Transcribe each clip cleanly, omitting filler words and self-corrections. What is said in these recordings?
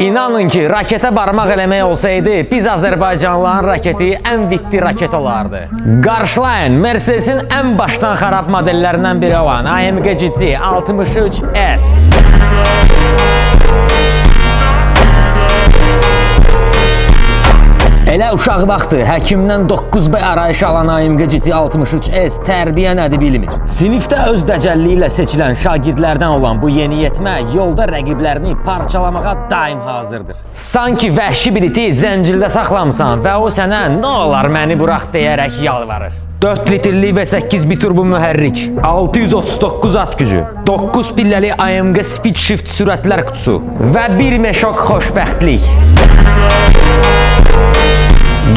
İnanın ki, raketə barmaq eləmək olsaydı, biz Azərbaycanlıların raketi ən vitli raket olardı. Qarşılayın, Mercedes-in ən başdan xarab modellərindən biri olan AMG GT 63S. Elə uşaq vaxtı həkimdən 9B arayış alan AMG GT 63S tərbiyə nədir bilmir. Sinifdə öz dəcəlliyi ilə seçilən şagirdlərdən olan bu yeniyetmə yolda rəqiblərini parçalamağa daim hazırdır. Sanki vəhşi bir iti zəncirdə saxlamısan və o sənə nə olar məni burax deyərək yalvarır. 4 litrli və 8 biturbo mühərrik, 639 at gücü, 9 pilləli AMG Speed Shift sürətlər qutusu və bir meşok xoşbəxtlik.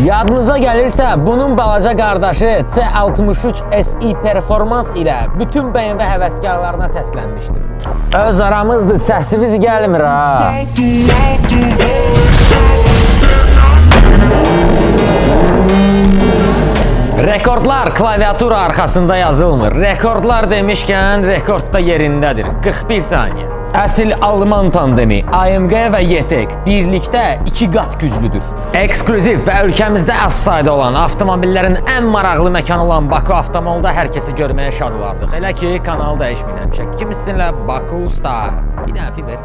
Yadınıza gəlirsə, bunun balaca qardaşı C63 SI Performans ilə bütün BMW həvəskarlarına səslənmişdim. Öz aramızdır, səsimiz gəlmir ha. Rekordlar klaviatura arxasında yazılmır. Rekordlar demişkən, rekord da yerindədir. 41 saniyə. Əsil Alman tandemi AMG və YTEC birlikdə 2 qat güclüdür. Eksklüziv və ölkəmizdə az sayda olan avtomobillərin ən maraqlı məkanı olan Baku Avtomolda hər kəsi görməyə şad olardıq. Elə ki, kanalı dəyişməyən həmişə. Kim sizinlə Baku Style. Bir dəfi ver.